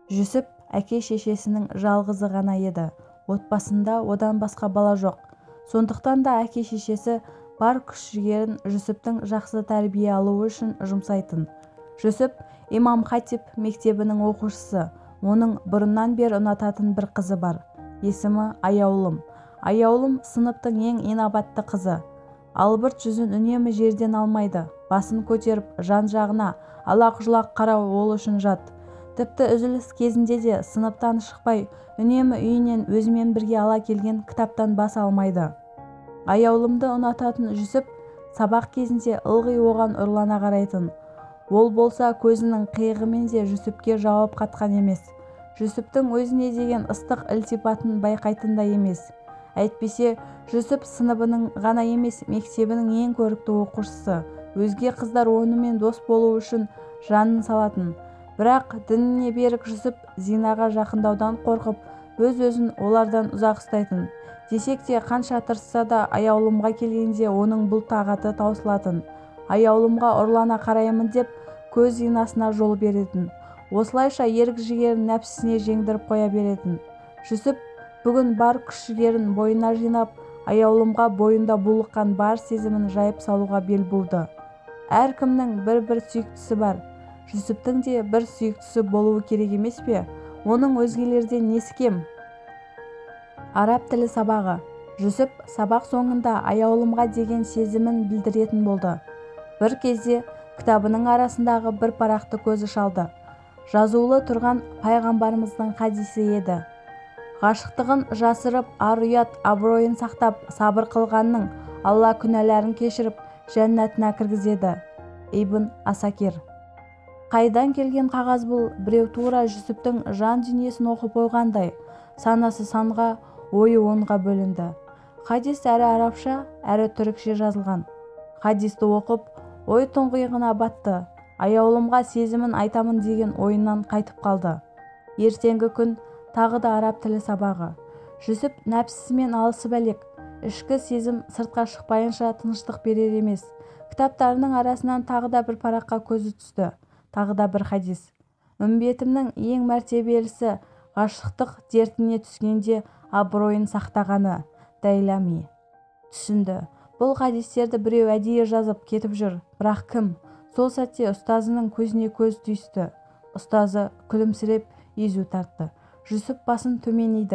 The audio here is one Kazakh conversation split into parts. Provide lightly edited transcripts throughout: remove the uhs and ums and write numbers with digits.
жүсіп әке-шешесінің жалғызы ғана еді. Отбасында одан басқа бала жоқ. Сондықтан да әке-шешесі бар күш-жігерін жүсіптің жақсы тәрбие алуы үшін жұмсайтын. жүсіп имам хатип мектебінің оқушысы. Оның бұрыннан бері ұнататын бір қызы бар. Есімі Аяулым. Аяулым сыныптың ең инабатты қызы. Албырт жүзін үнемі жерден алмайды. Басын көтеріп жан-жағына алақ-жұлақ қарау ол үшін жат. Тіпті үзіліс кезінде де сыныптан шықпай, үнемі үйінен өзімен бірге ала келген кітаптан бас алмайды. Аяулымды ұнататын жүсіп сабақ кезінде ылғи оған ұрлана қарайтын. Ол болса көзінің қиығымен де жүсіпке жауап қатқан емес. жүсіптің өзіне деген ыстық ілтипатын байқайтын да емес. Әйтпесе жүсіп сыныбының ғана емес, мектебінің ең көрікті оқушысы. Өзге қыздар онымен дос болу үшін жанын салатын. Бірақ дініне берік жүсіп зинаға жақындаудан қорқып, өз-өзін олардан ұзақ ұстайтын. Десек те қанша тырысса да Аяулымға келгенде оның бұл тағаты таусылатын. Аяулымға ұрлана қараймын деп көз зинасына жол беретін. Осылайша ерік-жігерін нәпсісіне жеңдіріп қоя беретін. жүсіп бүгін бар күш-жігерін бойына жинап, Аяулымға бойында булыққан бар сезімін жайып салуға бел буды. Әркімнің бір сүйіктісі бар. жүсіптің де бір сүйіктісі болуы керек емес пе? Оның өзгелерден несі кем? Араб тілі сабағы. жүсіп сабақ соңында Аяулымға деген сезімін білдіретін болды. Бір кезде кітабының арасындағы бір парақты көзі шалды. Жазулы тұрған пайғамбарымыздың хадисі еді. Ғашықтығын жасырып, ар-ұят абыройын сақтап, сабыр қылғанның Алла күнәләрін кешіріп, жәннатына кіргізеді. Ибн Асакир. Қайдан келген қағаз бұл? Біреу тура жүсіптің жан дүниесін оқып қойғандай. Санасы санға, ойы онға бөлінді. Хадис әрі арабша, әрі түрікше жазылған. Хадисті оқып, ой тұңғиығына батты. Аяулымға сезімін айтамын деген ойынан қайтып қалды. Ертеңгі күн тағы да араб тілі сабағы. жүсіп нәпсісімен алысып әлек. Ішкі сезім сыртқа шықпайынша тыныштық берер емес. Кітаптарының арасынан тағы да бір параққа көзі түсті. Тағы да бір хадис. Үмбетімнің ең мәртебелісі ғашықтық дертіне түскенде абыройын сақтағаны. Дайлами. Түсінді. Бұл хадистерді біреу әдейі жазып кетіп жүр. Бірақ кім? Сол сәтте ұстазының көзіне көз түйісті. Ұстазы күлімсіреп езу тартты. жүсіп басын төмен.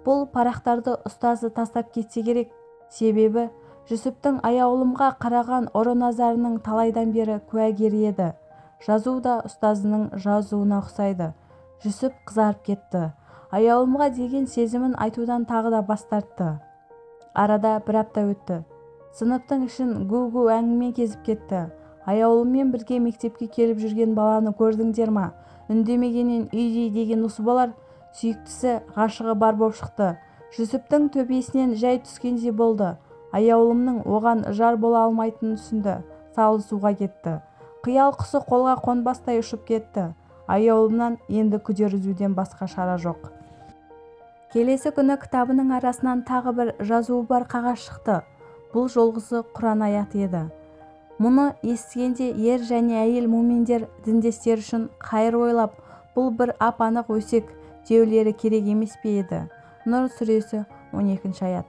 Бұл парақтарды ұстазы тастап кетсе керек. Себебі жүсіптің Аяулымға қараған ұры назарының талайдан бері куәгері еді. Жазу да ұстазының жазуына ұқсайды. жүсіп қызарып кетті. Аяулымға деген сезімін айтудан тағы да бас тартты. Арада бір апта өтті. Сыныптың ішін гу-гу әңгіме кезіп кетті. Аяулыммен бірге мектепке келіп жүрген баланы көрдіңдер ма? Үндемегеннен үйдей деген осы болар. Сүйіктісі, ғашығы бар боп шықты. жүсіптің төбесінен жай түскендей болды. Аяулымның оған жар бола алмайтынын түсінді. Салы суға кетті. Қиял құсы қолға қонбастай ұшып кетті. Аяулымнан енді күдер үзуден басқа шара жоқ. Келесі күні кітабының арасынан тағы бір жазуы бар қағаз шықты. Бұл жолғысы Құран аяты еді. Мұны естігенде ер және әйел муминдер діндестер үшін қайыр ойлап, бұл бір ап-анық өсек деулері керек емес пе еді. Нұр сүресі 12 аят.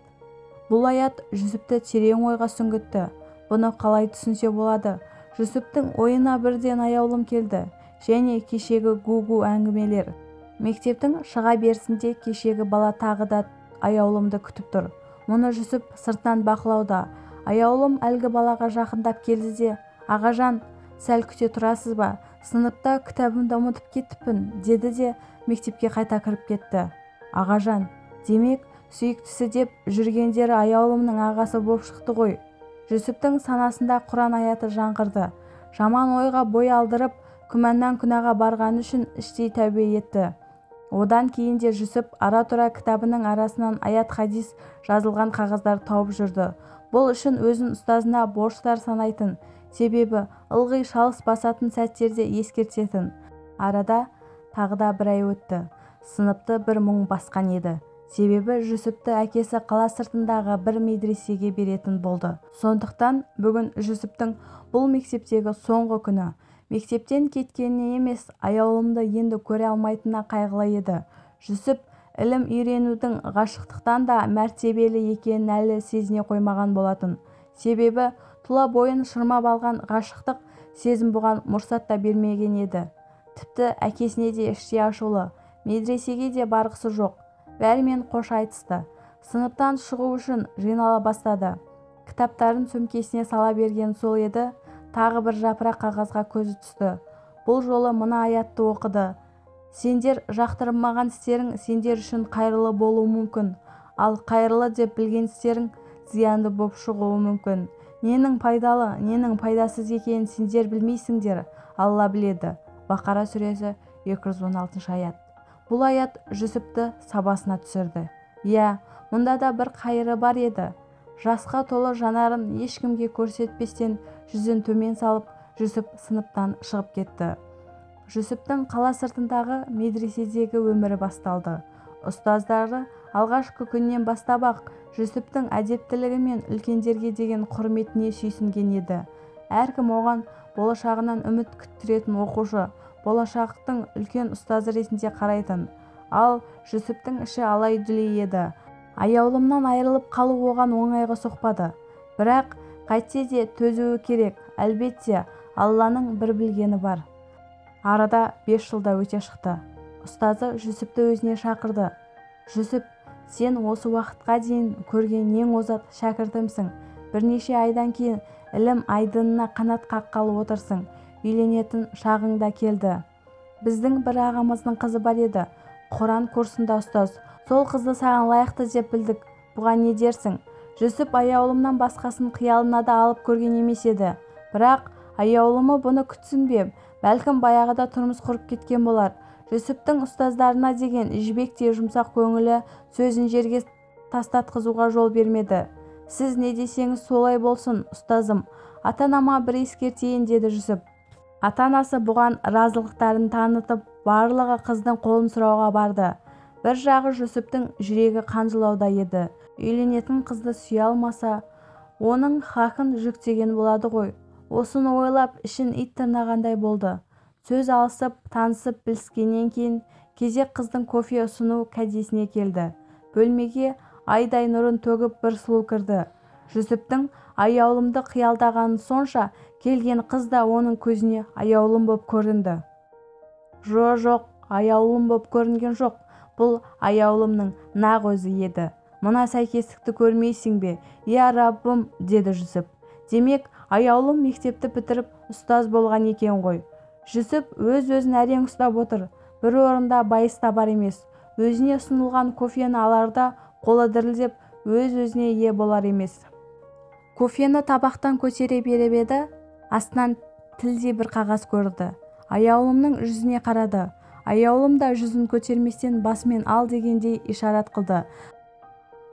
Бұл аят жүсіпті терең ойға сүңгітті. Бұны қалай түсінсе болады? жүсіптің ойына бірден Аяулым келді. Және кешегі гу-гу әңгімелер. Мектептің шыға берісінде кешегі бала тағы да Аяулымды күтіп тұр. Мұны жүсіп сыртынан бақылауда. Аяулым әлгі балаға жақындап келді де, «Ағажан, сәл күте тұрасыз ба? Сыныпта кітабымды ұмытып кетіппін», деді де мектепке қайта кіріп кетті. Ағажан, демек сүйіктісі деп жүргендері Аяулымның ағасы боп шықты ғой. жүсіптің санасында Құран аяты жаңғырды. Жаман ойға бой алдырып, күмәннан күнәға барған үшін іштей тәубе етті. Одан кейін де жүсіп ара-тұра кітабының арасынан аят хадис жазылған қағаздар тауып жүрді. Бұл үшін өзін ұстазына борыштар санайтын. Себебі ылғи шалыс басатын сәттерде ескертетін. Арада тағы да бір ай өтті. Сыныпты бір мұң басқан еді. Себебі жүсіпті әкесі қала сыртындағы бір медресеге беретін болды. Сондықтан бүгін жүсіптің бұл мектептегі соңғы күні. Мектептен кеткеніне емес, аяулымды енді көре алмайтынына қайғылы еді. Жүсіп ілім үйренудің ғашықтықтан да мәртебелі екенін әлі сезіне қоймаған болатын. Себебі тұла бойын шырмап алған ғашықтық сезім бұған мұрсат та бермеген еді. Тіпті әкесіне де іштей ашулы, медресеге де барғысы жоқ. Бәрімен қош айтысты. Сыныптан шығу үшін жинала бастады. Кітаптарын сөмкесіне сала берген сол еді, тағы бір жапырақ қағазға көзі түсті. Бұл жолы мына аятты оқыды. Сендер жақтырмаған істерің сендер үшін қайырлы болуы мүмкін, ал қайырлы деп білген істерің зиянды болып шығуы мүмкін. Ненің пайдалы, ненің пайдасыз екенін сендер білмейсіңдер, Алла біледі. Бақара сүресі 216 аят. Бұл аят Жүсіпті сабасына түсірді. Иә, мұнда да бір қайыры бар еді. Жасқа толы жанарын ешкімге көрсетпестен жүзін төмен салып, Жүсіп сыныптан шығып кетті. Жүсіптің қала сыртындағы медреседегі өмірі басталды. Ұстаздары алғашқы күннен бастап-ақ Жүсіптің әдептілігі мен үлкендерге деген құрметіне сүйсінген еді. Әркім оған болашағынан үміт күттіретін оқушы, болашақтың үлкен ұстазы ретінде қарайтын. Ал Жүсіптің іші алай-дүлей еді. Аяулымнан айырылып қалу оған оңайға соқпады. Бірақ қайтсе де төзуі керек. Әлбетте, Алланың бір білгені бар. Арада 5 жылда өте шықты. Ұстазы Жүсіпті өзіне шақырды. Жүсіп, сен осы уақытқа дейін көрген ең озат шәкіртімсің. Бірнеше айдан кейін ілім айдынына қанат қаққалы отырсың. Үйленетін шағыңда келді. Біздің бір ағамыздың қызы бар еді. Құран курсында ұстаз. Сол қызды саған лайықты деп білдік. Бұған не дерсің? Жүсіп аяулымнан басқасын қиялына да алып көрген емес еді. Бірақ аяулымы бұны күтсін бе? Бәлкім баяғыда тұрмыс құрып кеткен болар. Жүсіптің ұстаздарына деген жібектей жұмсақ көңілі сөзін жерге тастатқызуға жол бермеді. Сіз не десеңіз солай болсын, ұстазым. Ата-анама бір ескертейін, деді Жүсіп. Ата-анасы бұған разылықтарын танытып, барлығы қыздың қолын сұрауға барды. Бір жағы Жүсіптің жүрегі қанжылауда еді. Үйленетін қызды сүйе алмаса, оның хақын жүктеген болады ғой. Осыны ойлап, ішін ит тырнағандай болды. Сөз алысып, танысып біліскеннен кейін кезек қыздың кофе ұсыну кәдесіне келді. Бөлмеге айдай нұрын төгіп бір сұлу кірді. Жүсіптің аяулымды қиялдағаны сонша, келген қыз да оның көзіне аяулым боп көрінді. Жоқ, аяулым боп көрінген жоқ. Бұл аяулымның нақ өзі еді. Мына сәйкестікті көрмейсің бе? Я Раббым, деді Жүсіп. Демек, аяулым мектепті бітіріп ұстаз болған екен ғой. Жүсіп өз-өзін әрең ұстап отыр. Бір орында байыз табар емес. Өзіне ұсынылған кофені аларда қолы дірілдеп, өз-өзіне ие болар емес. Кофені табақтан көтере беріп еді, астынан тілдей бір қағаз көрді. Аяулымның жүзіне қарады. Аяулым да жүзін көтерместен басымен ал дегендей ишарат қылды.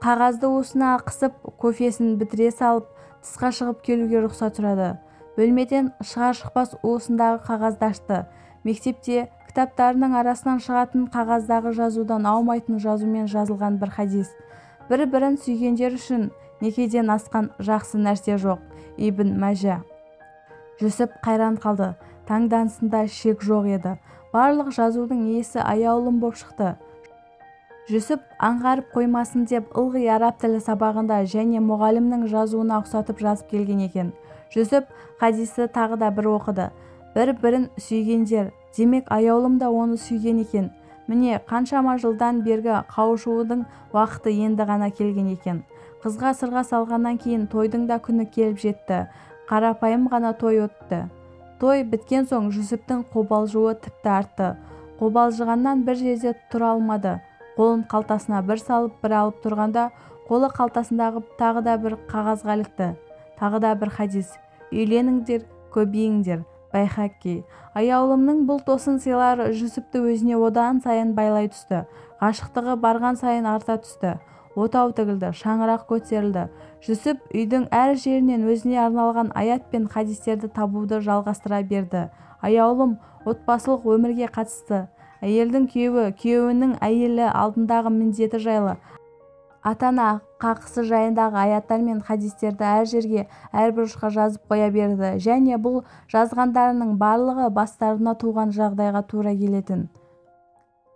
Қағазды уысына қысып, кофесін бітіре салып, тысқа шығып келуге рұқсат сұрады. Бөлмеден шығар-шықпас уысындағы қағазды ашты. Мектепте кітаптарының арасынан шығатын қағаздағы жазудан аумайтын жазумен жазылған бір хадис. Бір-бірін сүйгендер үшін некеден асқан жақсы нәрсе жоқ. Ибн Мәжә. Жүсіп қайран қалды. Таңданысында шек жоқ еді. Барлық жазудың иесі аяулым боп шықты. Жүсіп аңғарып қоймасын деп ылғи араб тілі сабағында және мұғалімнің жазуына ұқсатып жазып келген екен. Жүсіп хадисті тағы да бір оқыды. Бір-бірін сүйгендер, демек аяулым да оны сүйген екен. Міне қаншама жылдан бергі қауышудың уақыты енді ғана келген екен. Қызға сырға салғаннан кейін тойдың да күні келіп жетті. Қарапайым ғана той өтті. Той біткен соң Жүсіптің қобалжуы тіпті артты. Қобалжығаннан бір жерде тұра алмады. Қолын қалтасына бір салып, бір алып тұрғанда, қолы қалтасындағы тағы да бір қағазға ілікті. Тағы да бір хадис. Үйленіңдер, көбейіңдер. Байхақи. Аяулымның бұл тосын сыйлары Жүсіпті өзіне одан сайын байлай түсті. Ғашықтығы барған сайын арта түсті. Отау тігілді, шаңырақ көтерілді. Жүсіп үйдің әр жерінен өзіне арналған аят пен хадистерді табуды жалғастыра берді. Аяулым отбасылық өмірге қатысты. Әйелдің күйеуі, күйеуінің әйелі алдындағы міндеті жайлы. ата-ана қақысы жайындағы аяттар мен хадистерді әр жерге, әр бұрышқа жазып қоя берді, және бұл жазғандарының барлығы бастарына туған жағдайға тура келетін.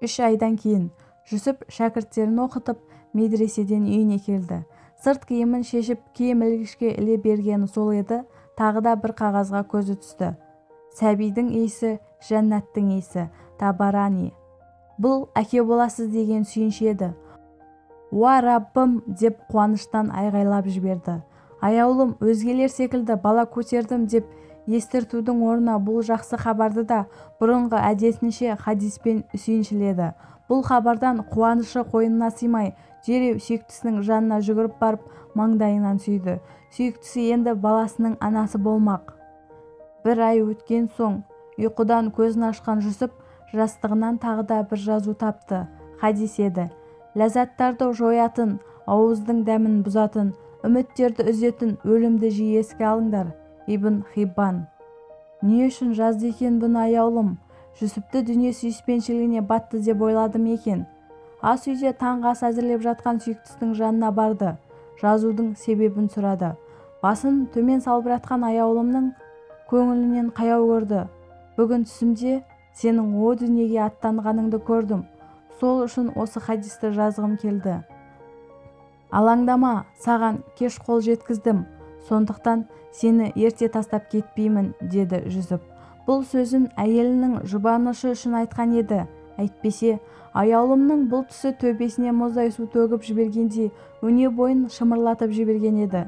3 айдан кейін Жүсіп шәкірттерін оқытып, медреседен үйіне келді. Сырт киімін шешіп, киім ілгішке іле бергені сол еді, тағы да бір қағазға көзі түсті. Сәбидің иісі, жәннаттың иісі, Табарани. Бұл әке боласыз деген сүйінші еді. «Уа Раббым!» деп қуаныштан айғайлап жіберді. Аяулым, өзгелер секілді бала көтердім деп естіртудің орнына бұл жақсы хабарды да бұрынғы әдетінше хадиспен сүйіншіледі. Бұл хабардан қуанышы қойнына сыймай, дереу сүйіктісінің жанына жүгіріп барып маңдайынан сүйді. Сүйіктісі енді баласының анасы болмақ. 1 ай өткен соң ұйқыдан көзін ашқан Жүсіп жастығынан тағы да бір жазу тапты. Хадис еді. Ләззаттарды жоятын, ауыздың дәмін бұзатын, үміттерді үзетін өлімді жиі еске алыңдар. Ибн Хиббан. Не үшін жазды екен бұны аяулым? Жүсіпті дүние сүйіспеншілігіне батты деп ойладым екен. Ас үйде таңғы ас әзірлеп жатқан сүйіктісінің жанына барды. Жазудың себебін сұрады. Басын төмен салбыратқан аяулымның көңілінен қаяу көрді. Бүгін түсімде сенің о дүниеге аттанғаныңды көрдім. Сол үшін осы хадисті жазғым келді. Алаңдама, саған кеш қол жеткіздім. Сондықтан сені ерте тастап кетпеймін, деді Жүсіп. Бұл сөзін әйелінің жұбанышы үшін айтқан еді. Әйтпесе, аяулымның бұл түсі төбесіне мұздай су төгіп жібергендей өне бойын шымырлатып жіберген еді.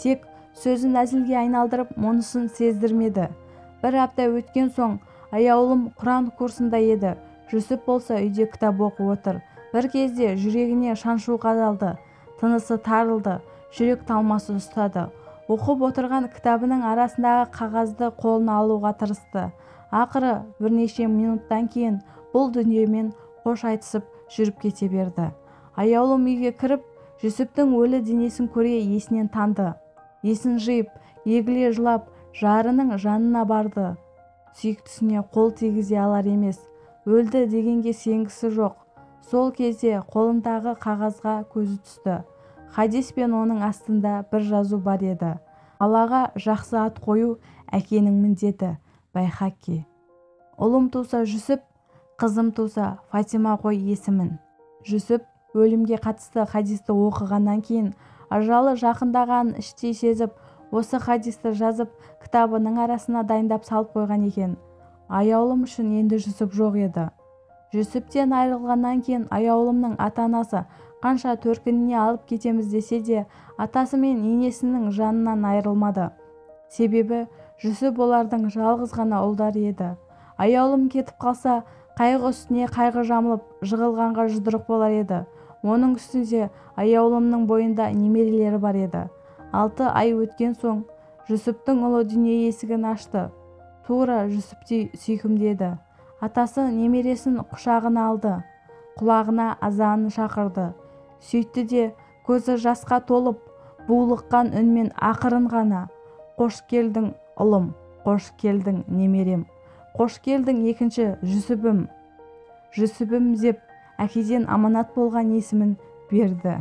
Тек сөзін әзілге айналдырып, мұнысын сездірмеді. 1 апта өткен соң аяулым Құран курсында еді. Жүсіп болса үйде кітап оқып отыр. Бір кезде жүрегіне шаншу қадалды. Тынысы тарылды. Жүрек талмасы ұстады. Оқып отырған кітабының арасындағы қағазды қолына алуға тырысты. Ақыры бірнеше минуттан кейін бұл дүниемен қош айтысып жүріп кете берді. Аяулым үйге кіріп, Жүсіптің өлі денесін көре есінен танды. Есін жиып, егіле жылап, жарының жанына барды. Сүйіктісіне қол тигізе алар емес. Өлді дегенге сенгісі жоқ. Сол кезде қолындағы қағазға көзі түсті. Хадис пен оның астында бір жазу бар еді. Аллаға жақсы ат қою әкенің міндеті. Байхақи. Ұлым туса Жүсіп, қызым туса Фатима қой есімін. Жүсіп өлімге қатысты хадисті оқығаннан кейін ажалы жақындағанын іштей сезіп, осы хадисті жазып, кітабының арасына дайындап салып қойған екен. Аяулым үшін енді Жүсіп жоқ еді. Жүсіптен айырылғаннан кейін аяулымның ата-анасы қанша төркініне алып кетеміз десе де, атасы мен енесінің жанынан айырылмады. Себебі Жүсіп олардың жалғыз ғана ұлдары еді. Аяулым кетіп қалса, қайғы үстіне қайғы жамылып, жығылғанға жұдырық болар еді. Оның үстінде аяулымның бойында немерелері бар еді. 6 ай өткен соң Жүсіптің ұлы дүние есігін ашты. Тура Жүсіптей сүйкімдеді. Атасы немересін құшағына алды. Құлағына азанын шақырды. Сөйтті де көзі жасқа толып, булыққан үнмен ақырын ғана: «Қош келдің, ұлым, қош келдің, немерем, қош келдің, екінші Жүсібім». Жүсібім деп әкеден аманат болған есімін берді.